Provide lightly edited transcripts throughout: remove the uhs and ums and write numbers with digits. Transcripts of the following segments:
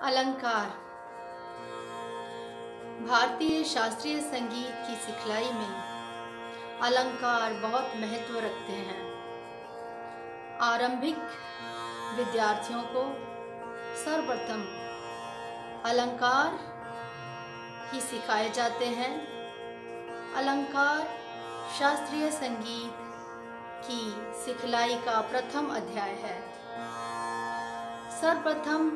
अलंकार भारतीय शास्त्रीय संगीत की सिखलाई में अलंकार बहुत महत्व रखते हैं। आरंभिक विद्यार्थियों को सर्वप्रथम अलंकार ही सिखाए जाते हैं। अलंकार शास्त्रीय संगीत की सिखलाई का प्रथम अध्याय है। सर्वप्रथम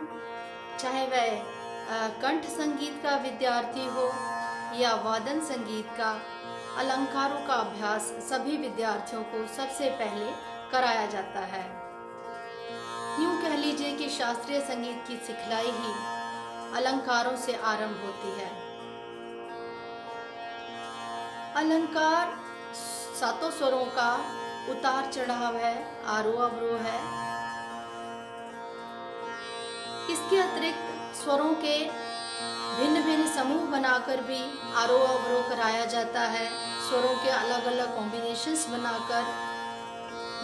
चाहे वह कंठ संगीत का विद्यार्थी हो या वादन संगीत का, अलंकारों का अभ्यास सभी विद्यार्थियों को सबसे पहले कराया जाता है। यूँ कह लीजिए कि शास्त्रीय संगीत की सिखलाई ही अलंकारों से आरंभ होती है। अलंकार सातों स्वरों का उतार चढ़ाव है, आरोह अवरोह है। इसके अतिरिक्त स्वरों के भिन्न भिन्न समूह बनाकर भी आरोह अवरोह कराया जाता है। स्वरों के अलग अलग कॉम्बिनेशंस बनाकर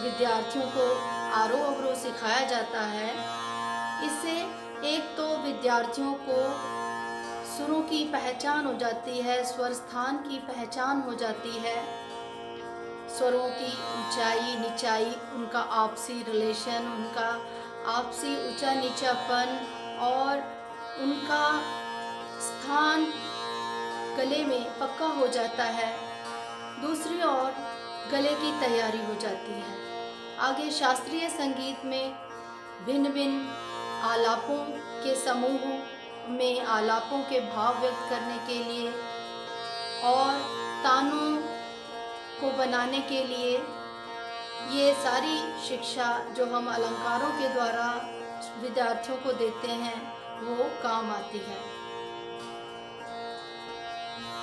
विद्यार्थियों को आरोह अवरोह सिखाया जाता है। इससे एक तो विद्यार्थियों को सुरों की पहचान हो जाती है, स्वर स्थान की पहचान हो जाती है, स्वरों की ऊंचाई नीचाई, उनका आपसी रिलेशन, उनका आपसी ऊंचा नीचापन और उनका स्थान गले में पक्का हो जाता है। दूसरी ओर गले की तैयारी हो जाती है। आगे शास्त्रीय संगीत में भिन्न भिन्न आलापों के समूह में आलापों के भाव व्यक्त करने के लिए और तानों को बनाने के लिए ये सारी शिक्षा जो हम अलंकारों के द्वारा विद्यार्थियों को देते हैं वो काम आती है।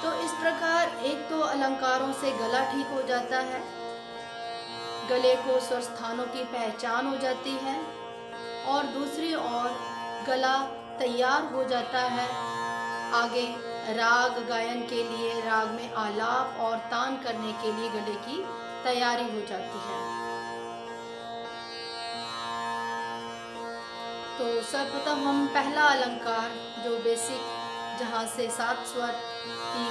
तो इस प्रकार एक तो अलंकारों से गला ठीक हो जाता है, गले को स्वर स्थानों की पहचान हो जाती है और दूसरी ओर गला तैयार हो जाता है आगे राग गायन के लिए, राग में आलाप और तान करने के लिए गले की तैयारी हो जाती है। तो सर्वप्रथम हम पहला अलंकार जो बेसिक, जहाँ से 7 स्वर की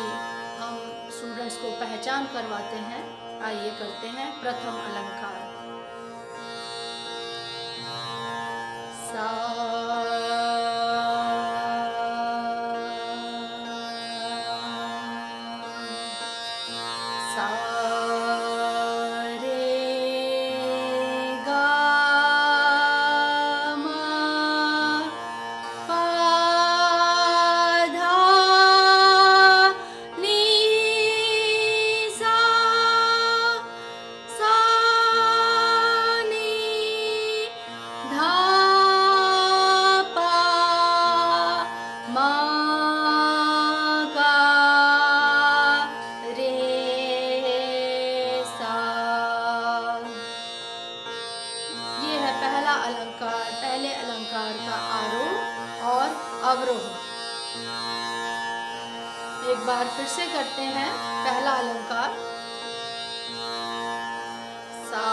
हम स्टूडेंट्स को पहचान करवाते हैं, आइए करते हैं प्रथम अलंकार। सा अलंकार, पहले अलंकार का आरोह और अवरोह। एक बार फिर से करते हैं पहला अलंकार। सा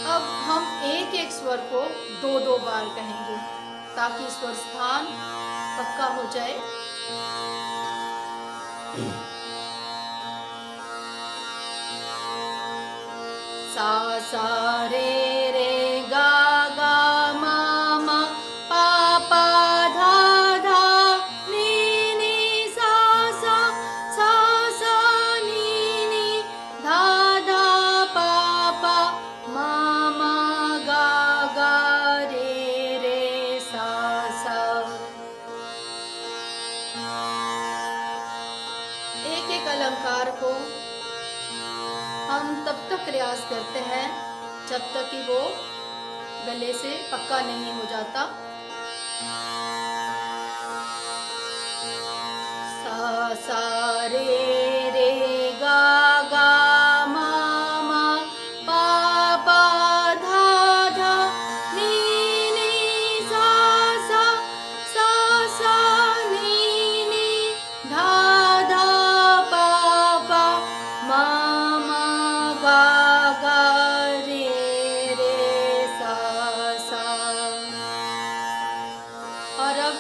अब हम एक एक स्वर को 2-2 बार कहेंगे ताकि स्वर स्थान पक्का हो जाए। सा सा रे रे गा गा मा मा पा पा धा धा नी नी सा सा सा सा नी नी धा धा पा हम तब तक रियाज करते हैं जब तक कि वो गले से पक्का नहीं हो जाता। सा सा रे गा गा मा मा पा पा धा धा नी नी सा सा नी नी धा धा पा पा मा मा गा गा रे सा। और अब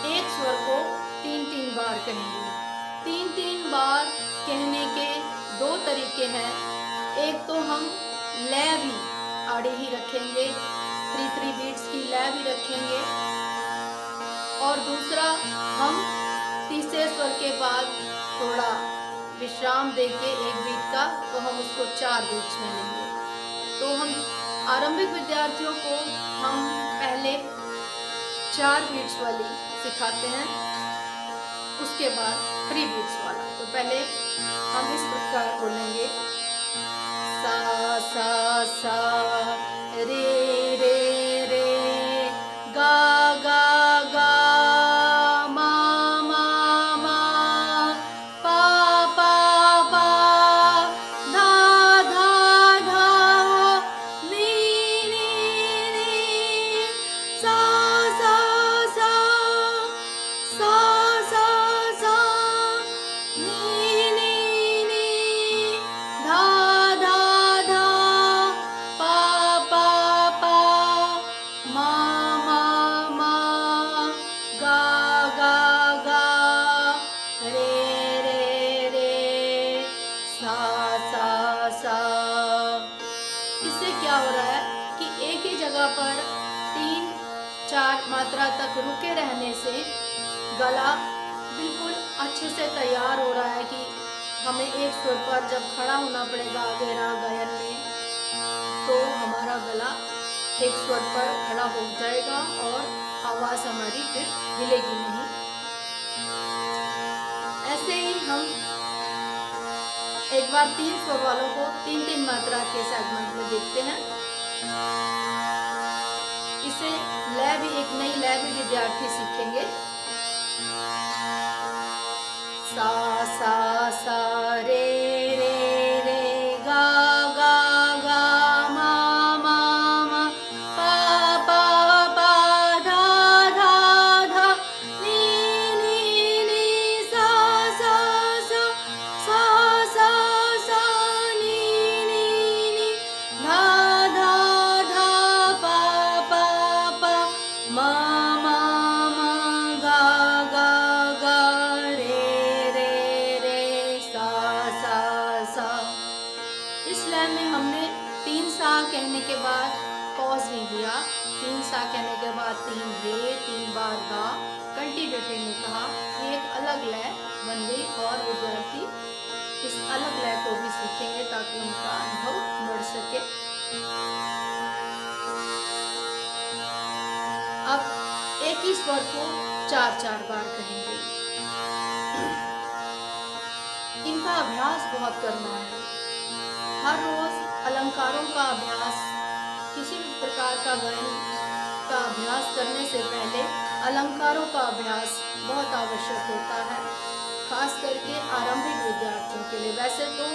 एक स्वर को 3-3 बार कहेंगे। 3-3 बार कहने के 2 तरीके हैं। एक तो हम लय भी आड़े ही रखेंगे, 3-3 बीट्स की लय भी रखेंगे, और दूसरा हम तीसरे स्वर के बाद थोड़ा विश्राम देके एक बीट का, तो हम उसको 4 बीट्स में लेंगे। तो हम आरंभिक विद्यार्थियों को हम पहले 4 बीट्स वाली सिखाते हैं, उसके बाद 3 बीट्स वाला। तो पहले हम इस प्रकार बोलेंगे सा सा रे गा गा गा मा मा मा पा पा पा धा धा धा नी नी सा सा सा नी नी धा धा धा पा पा पा मा मा मा गा गा गा रे सा सा। इससे क्या हो रहा है कि एक ही जगह पर 3-4 मात्रा तक रुके रहने से गला बिल्कुल अच्छे से तैयार हो रहा है कि हमें एक स्वर पर जब खड़ा होना पड़ेगा आगे राग गायन में, तो हमारा गला एक स्वर पर खड़ा हो जाएगा और आवाज़ हमारी फिर हिलेगी नहीं। ऐसे ही हम एक बार 3 स्वर वालों को 3-3 मात्रा के सेगमेंट में देखते हैं। इसे लय भी, एक नई लय भी विद्यार्थी सीखेंगे। सा सा रे गा गा गा मा मा मा पा पा पा धा धा धा नी नी सा नी नी धा धा धा पा पा पा मा मा मा गा गा गा सा। इस लय में हमने 3 सा कहने के बाद पॉज नहीं दिया। 3 सा कहने के बाद 3 रे, 3 बार गा, कंटिन्यूटी में कहा। ये एक अलग लय बन गई और विद्यार्थी इस अलग लय को भी सीखेंगे ताकि उनका अनुभव बढ़ सके। अब एक ही स्वर को 4-4 बार कहेंगे। इनका अभ्यास बहुत करना है। हर रोज अलंकारों का अभ्यास, किसी भी प्रकार का गायन का अभ्यास करने से पहले अलंकारों का अभ्यास बहुत आवश्यक होता है, खास करके आरंभिक विद्यार्थियों के लिए। वैसे तो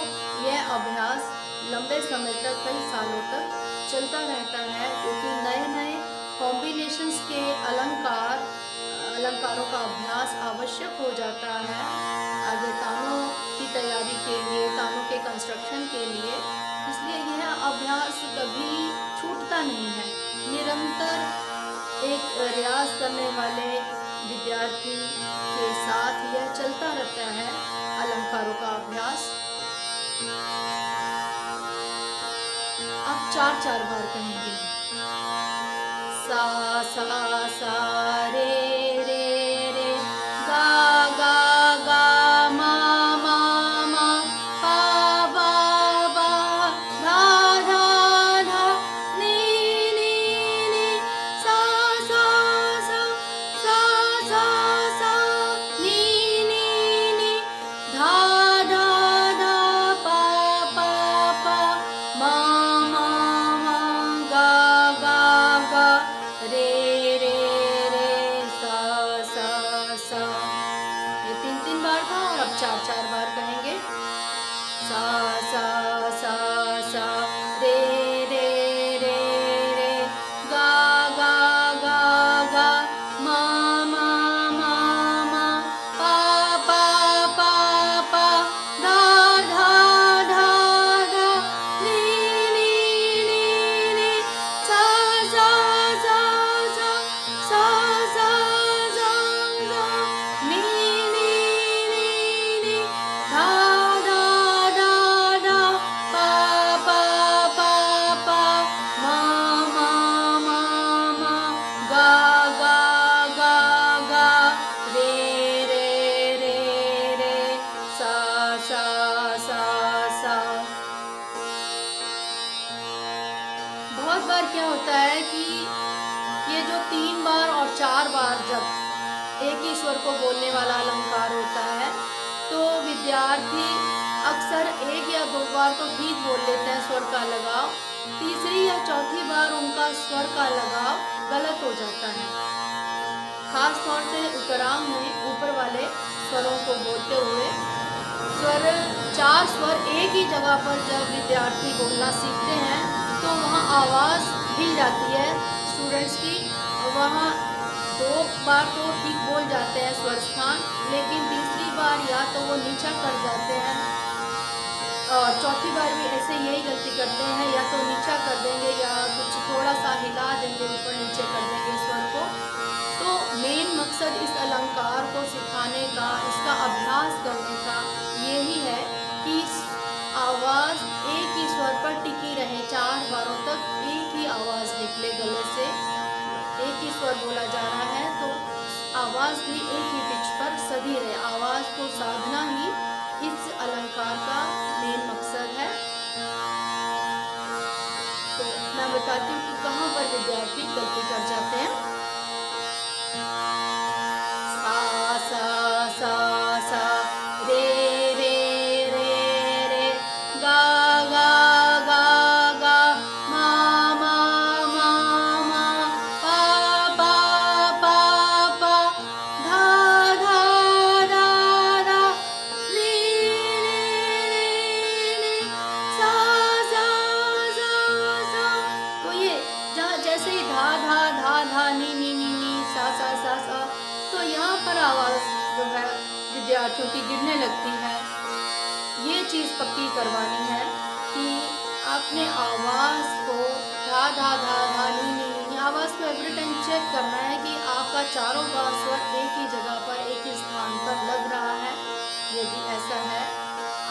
यह अभ्यास लंबे समय तक, कई सालों तक चलता रहता है, क्योंकि नए नए कॉम्बिनेशंस के अलंकारों का अभ्यास आवश्यक हो जाता है आगे तानों की तैयारी के लिए, तानों के कंस्ट्रक्शन के लिए। इसलिए यह अभ्यास कभी छूटता नहीं है। निरंतर एक रियाज करने वाले विद्यार्थी के साथ यह चलता रहता है अलंकारों का अभ्यास। अब 4-4 बार कहेंगे। सा रे गा गा गा मा मा मा पा बा बा धा धा धा नी नी सा नी नी धा धा धा पा पा पा सा सा सा रे रे रे रे गा गा गा गा मा मा मा मा पा पा पा पा धा धा धा धा नी नी नी नी सा सा सा सा सा सा सा सा नी नी नी नी धा धा धा धा पा पा पा पा मा मा मा मा गा गा गा गा रे रे रे रे सा सा सा सा। बहुत बार क्या होता है कि ये जो 3 बार और 4 बार जब एक ही स्वर को बोलने वाला अलंकार होता है तो विद्यार्थी अक्सर 1 या 2 बार तो ठीक बोल लेते हैं स्वर का लगाव, तीसरी या चौथी बार उनका स्वर का लगाव गलत हो जाता है। खास तौर से उतरांग में ऊपर वाले स्वरों को बोलते हुए 4 स्वर एक ही जगह पर जब विद्यार्थी बोलना सीखते हैं तो वहाँ आवाज़ हिल जाती है स्टूडेंट्स की। वहाँ 2 बार तो ठीक बोल जाते हैं स्वर स्थान, लेकिन तीसरी बार या तो वो नीचा कर जाते हैं और चौथी बार भी ऐसे यही गलती करते हैं, या तो नीचा कर देंगे या कुछ थोड़ा सा हिला देंगे, ऊपर नीचे कर देंगे स्वर को। तो मेन मकसद इस अलंकार को सिखाने का, इसका अभ्यास करने का यही है कि आवाज़ एक ही स्वर पर टिकी रहे, 4 बारों तक एक ही आवाज़ निकले गले से। एक ही स्वर बोला जा रहा है तो आवाज़ भी एक ही पिच पर सधी रहे। आवाज़ को साधना ही इस अलंकार का मेन मकसद है। तो मैं बताती हूँ कि कहाँ पर विद्यार्थी गलती कर जाते हैं। सा सा सा सा रे रे रे रे गा गा गा गा मा मा मा मा पा पा पा पा धा धा धा धा नी नी नी सा सा सा सा। तो ये जहाँ जैसे ही धा धा धा धा नी नी नी नी सा सा सा सा, तो यहाँ पर आवाज़ जो है विद्यार्थियों की गिरने लगती है। ये चीज़ पक्की करवानी है कि आपने आवाज़ को धा धा धा धा नी नी नी आवाज़ को एवरी टाइम चेक करना है कि आपका चारों बार स्वर एक ही जगह पर, एक ही स्थान पर लग रहा है। यदि ऐसा है,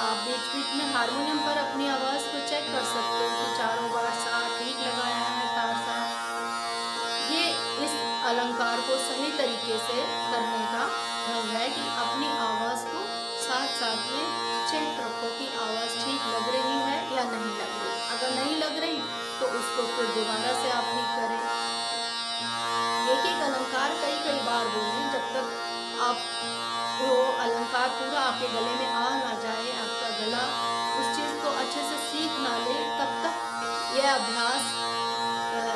आप बीच बीच में हारमोनियम पर अपनी आवाज़ को चेक कर सकते हो कि चारों बार सा ठीक लगाया है, तार सा। ये इस अलंकार को सही तरीके से करने का ढंग है कि अपनी आवाज़ को साथ साथ में चेक रखो कि आवाज़ ठीक लग रही है या नहीं लग रही। अगर नहीं लग रही तो उसको फिर दोबारा से आप ठीक करें। एक एक अलंकार कई कई बार बोलें जब तक आप वो अलंकार पूरा आपके गले में आ ना जाए, आपका गला उस चीज़ को अच्छे से सीख ना ले, तब तक यह अभ्यास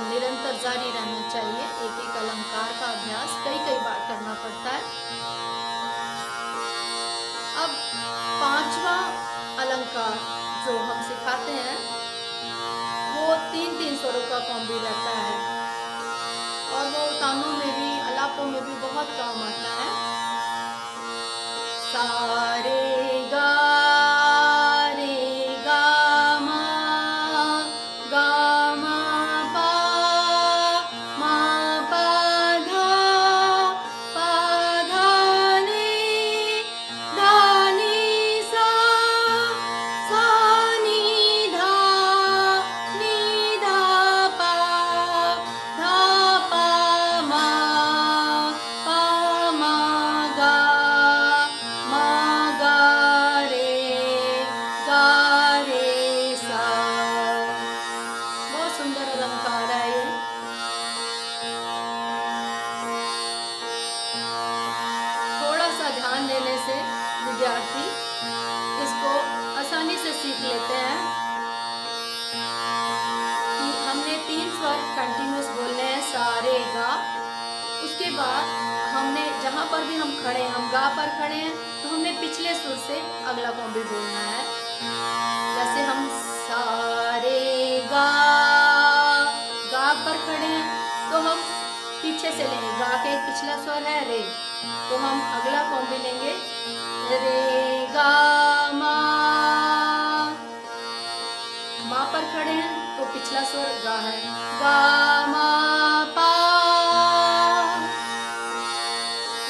निरंतर जारी रहना चाहिए। एक एक अलंकार का अभ्यास कई कई बार करना पड़ता है। अब 5वां अलंकार जो हम सिखाते हैं वो 3-3 स्वरों का कॉम्बी रहता है और वो तानों में भी, आलापों में भी बहुत काम आता है। सा रे गा मा गा मा पा मा पा धा नी धा नी सा सा नी धा पा मा गा रे सा। बहुत सुंदर अलंकार है ये। थोड़ा सा ध्यान देने से विद्यार्थी इसको आसानी से सीख लेते हैं कि हमने 3 स्वर कंटिन्यूस बोलने हैं, सा रे गा। उसके बाद हमने जहाँ पर भी हम खड़े हैं, हम गा पर खड़े हैं तो हमने पिछले सुर से अगला कॉम्बी बोलना है। जैसे कैसे लेंगे? गा के एक पिछला स्वर है रे, तो हम अगला कॉम्बी लेंगे रे गा मा। मा पर खड़े हैं तो पिछला स्वर गा है, गा मा पा।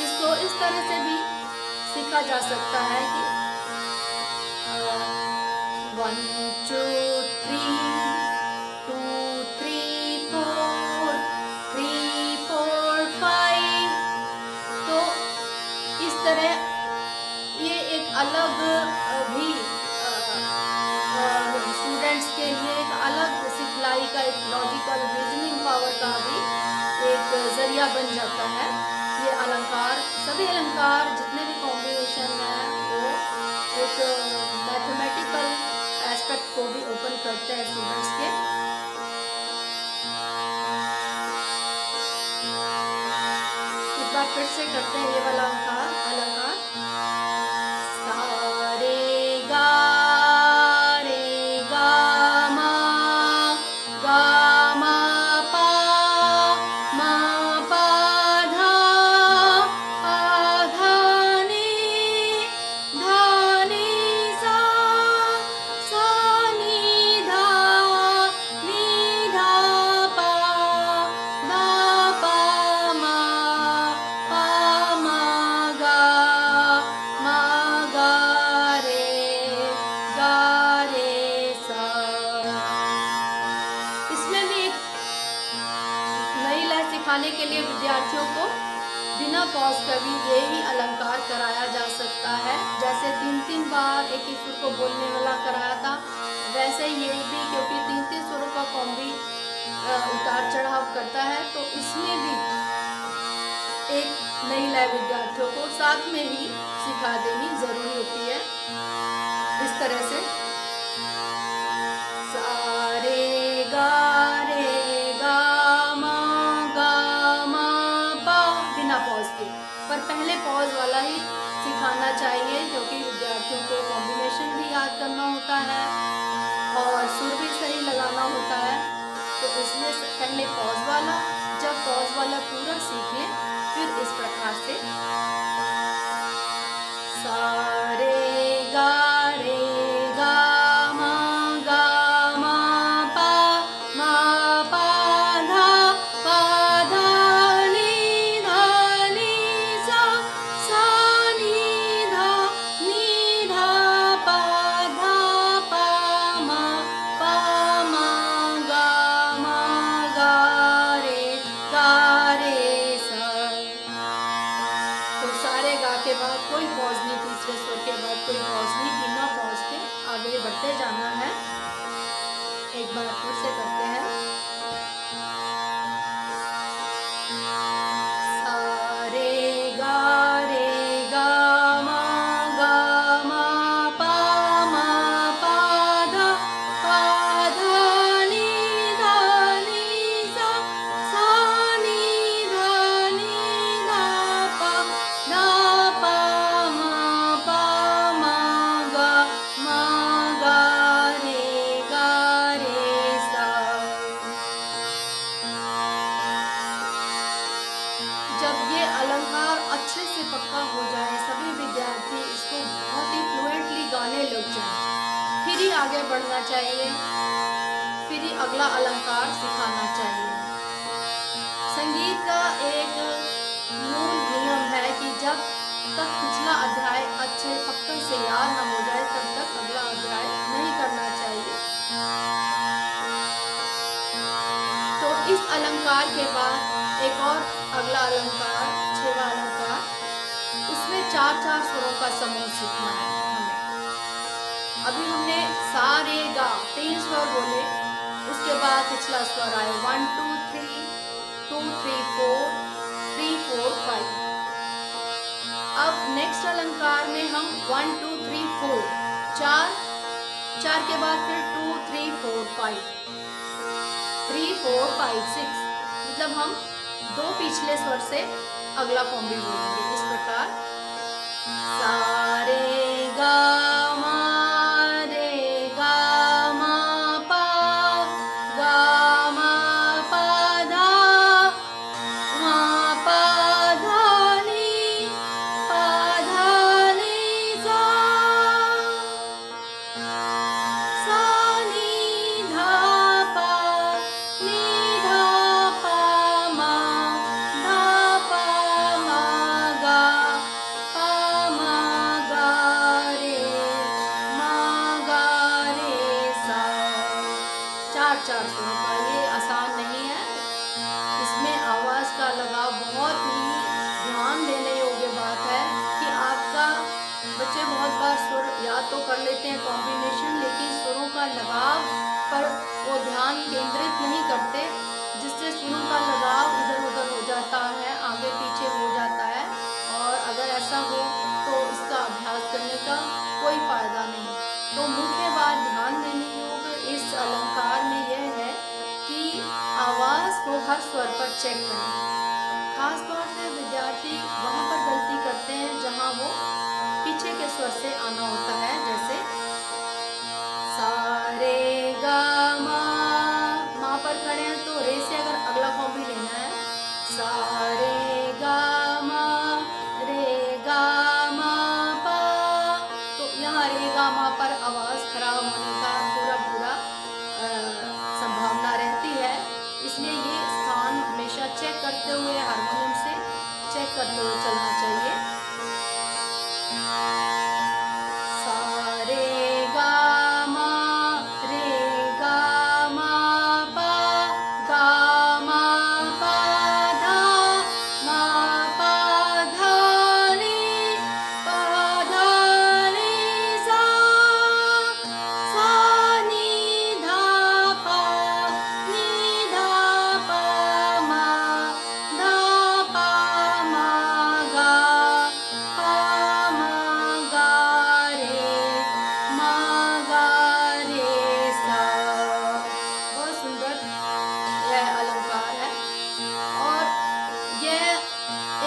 इसको इस तरह से भी सीखा जा सकता है कि 1 2 3 2 3 4 3 4 5। तो इस तरह ये एक अलग भी स्टूडेंट्स के लिए एक अलग सिखलाई का, एक लॉजिकल रीजनिंग पावर का भी एक जरिया बन जाता है। ये अलंकार, सभी अलंकार जितने भी कॉम्बिनेशन हैं वो एक मैथमेटिकल एस्पेक्ट को भी ओपन करते हैं स्टूडेंट्स के। एक बार फिर से करते हैं ये वाला अलंकार। सा रे गा मा, गा मा पा, मा पा धा, पा धा नी, धा नी सा, सा नी धा पा, धा पा मा गा रे सा। इसमें भी एक नई लय सिखाने के लिए विद्यार्थियों को बिना पॉज के भी यही अलंकार कराया जा सकता है। जैसे 3-3 बार एक ही सुर को बोलने वाला कराया था, वैसे ये भी, क्योंकि 3-3 सुरों का कॉम्बी उतार चढ़ाव करता है, तो इसमें भी एक नई लय विद्यार्थियों को साथ में ही सिखा देनी जरूरी होती है। इस तरह से सा रे गा मा पा, बिना पॉज के। पर पहले पॉज वाला ही सिखाना चाहिए, क्योंकि विद्यार्थियों को कॉम्बिनेशन भी याद करना होता है और सुर भी सही लगाना होता है। तो इसलिए पहले पॉज वाला, जब पॉज वाला पूरा सीख लें फिर इस प्रकार से सा रे गा मा पा, मा पा धा नी सा, सा नी धा पा, धा पा मा गा रे सा। तो सारे गा के बाद कोई पॉज नहीं, तीसरे स्वर के बाद कोई पॉज नहीं, बिना पॉज के आगे बढ़ते जाना है। एक बार फिर से करते हैं। सा रे गा मा पा, मा पा धा नी सा, सा नी धा पा, धा पा मा गा रे सा। जब ये अलंकार अच्छे से पक्का हो जाए, सभी विद्यार्थी इसको बहुत ही फ्लुएंटली गाने लग जाएं, फिर ही आगे बढ़ना चाहिए, फिर ही अगला अलंकार सिखाना चाहिए। संगीत का एक मूल नियम है कि जब तक पिछला अध्याय अच्छे पक्के से याद न हो जाए, तब तक अगला अध्याय नहीं करना चाहिए। तो इस अलंकार के बाद एक और अगला अलंकार, 6वां अलंकार, उसमें 4-4 स्वरों का समूह सीखना है हमें। अभी हमने सा रे गा 3 स्वर बोले, उसके बाद पिछला स्वर आए 1 2 3 2 3 4 3 4 5। अब नेक्स्ट अलंकार में हम 1 2 3 4 4 के बाद फिर 2 3 4 5 3 4 5 6, मतलब हम 2 पिछले स्वर से अगला कॉम्बी बोलेंगे। इस प्रकार सा रे गा मा पा धा मा 4 सुरों का, ये आसान नहीं है। इसमें आवाज़ का लगाव बहुत ही ध्यान देने योग्य बात है कि आपका बच्चे बहुत बार सुर याद तो कर लेते हैं कॉम्बिनेशन, लेकिन सुरों का लगाव पर वो ध्यान केंद्रित नहीं करते, जिससे सुरों का लगाव इधर उधर हो जाता है, आगे पीछे हो जाता है। और अगर ऐसा हो तो इसका अभ्यास करने का कोई फायदा नहीं। तो मुख्य बात ध्यान देने योग्य इस अलंकार में यह है कि आवाज़ को हर स्वर पर चेक करें। खास तौर से विद्यार्थी वहाँ पर गलती करते हैं जहाँ वो पीछे के स्वर से आना होता है, जैसे सा रे गा मा पर खड़े हैं तो रे से अगर अगला कॉम्बी लेना है सा रे गा मा पा, तो यहाँ रे गा मा पर आवाज़ खराब होने का पूरा संभावना रहती है। इसलिए ये स्थान हमेशा चेक करते हुए हारमोनियम से चेक करते हुए चलना चाहिए। सा रे गा मा पा धा नी सा नी धा पा मा गा रे सा। बहुत सुंदर यह अलंकार है और यह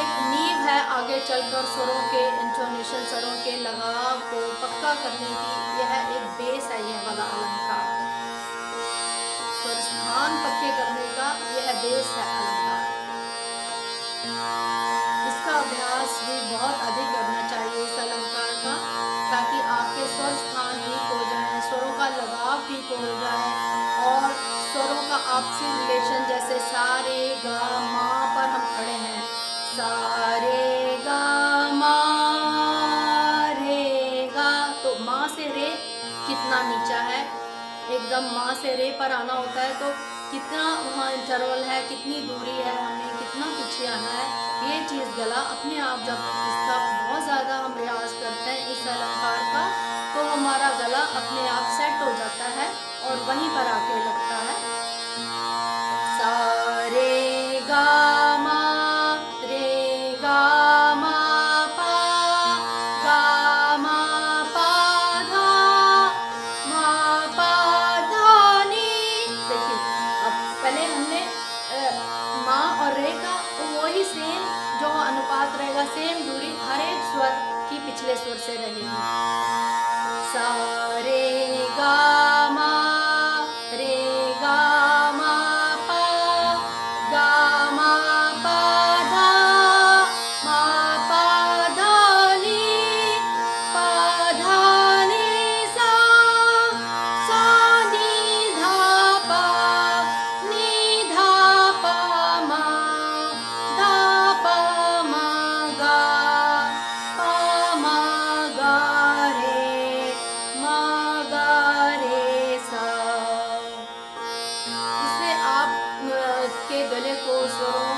एक नींव है आगे चलकर स्वरों के इंटोनेशन, स्वरों के लगाव को पक्का करने की। यह एक बेस है, यह वाला अलंकार स्वर स्थान पक्के करने का यह बेस है अलंकार। इसका अभ्यास भी बहुत अधिक करना चाहिए इस अलंकार का, ताकि आपके स्वर स्थान ठीक हो जाए, स्वरों का लगाव ठीक हो जाए और स्वरों का आपसी रिलेशन, जैसे सा रे गा मा पर हम खड़े हैं, सा रे गा मा रे गा, तो मा से रे कितना नीचा है, एकदम मा से रे पर आना होता है, तो कितना वहाँ इंटरवल है, कितनी दूरी है, हमें कितना पीछे आना है, ये चीज़ गला अपने आप जब इसका बहुत ज़्यादा हम रियाज करते हैं इस अलंकार का, तो हमारा गला अपने आप सेट हो जाता है और वहीं पर आके लगता है। सा रे गा मा पा धा नी। देखिए अब पहले हमने मा और रे का वही सेम जो अनुपात रहेगा, सेम दूरी हर एक स्वर की पिछले स्वर से रहेगी। सा रे गा मा पा धा नी सा नी धा पा मा गा रे सा। इससे आप के गले को स्वरों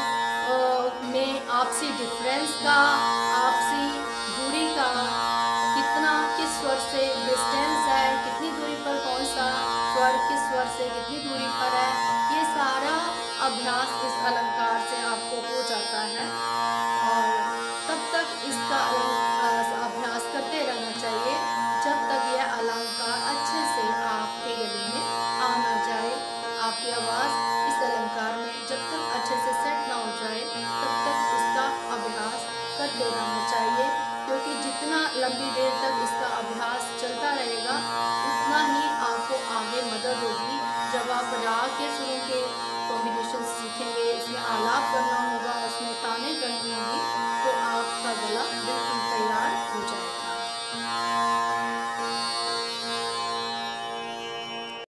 में आपसी डिफरेंस का, आपसी दूरी का, कितना किस स्वर से डिस्टेंस है, कितनी दूरी पर कौन सा स्वर किस स्वर से कितनी दूरी पर है, ये सारा अभ्यास इस अलंकार से आपको हो जाता है। और तब तक इसका अभ्यास करते रहना चाहिए जब तक यह अलंकार अच्छे से आपके गले में आ ना जाए। आपकी आवाज़ इस अलंकार में जब तक अच्छे से सेट ना हो जाए तब तक इसका अभ्यास करते रहना चाहिए, क्योंकि जितना लंबी देर तक इसका अभ्यास चलता रहेगा उतना ही आपको आगे मदद होगी। जब आप राग के सुरों के कॉम्बिनेशन सीखेंगे, उसमें आलाप करना होगा, उसमें ताने करनी होगी,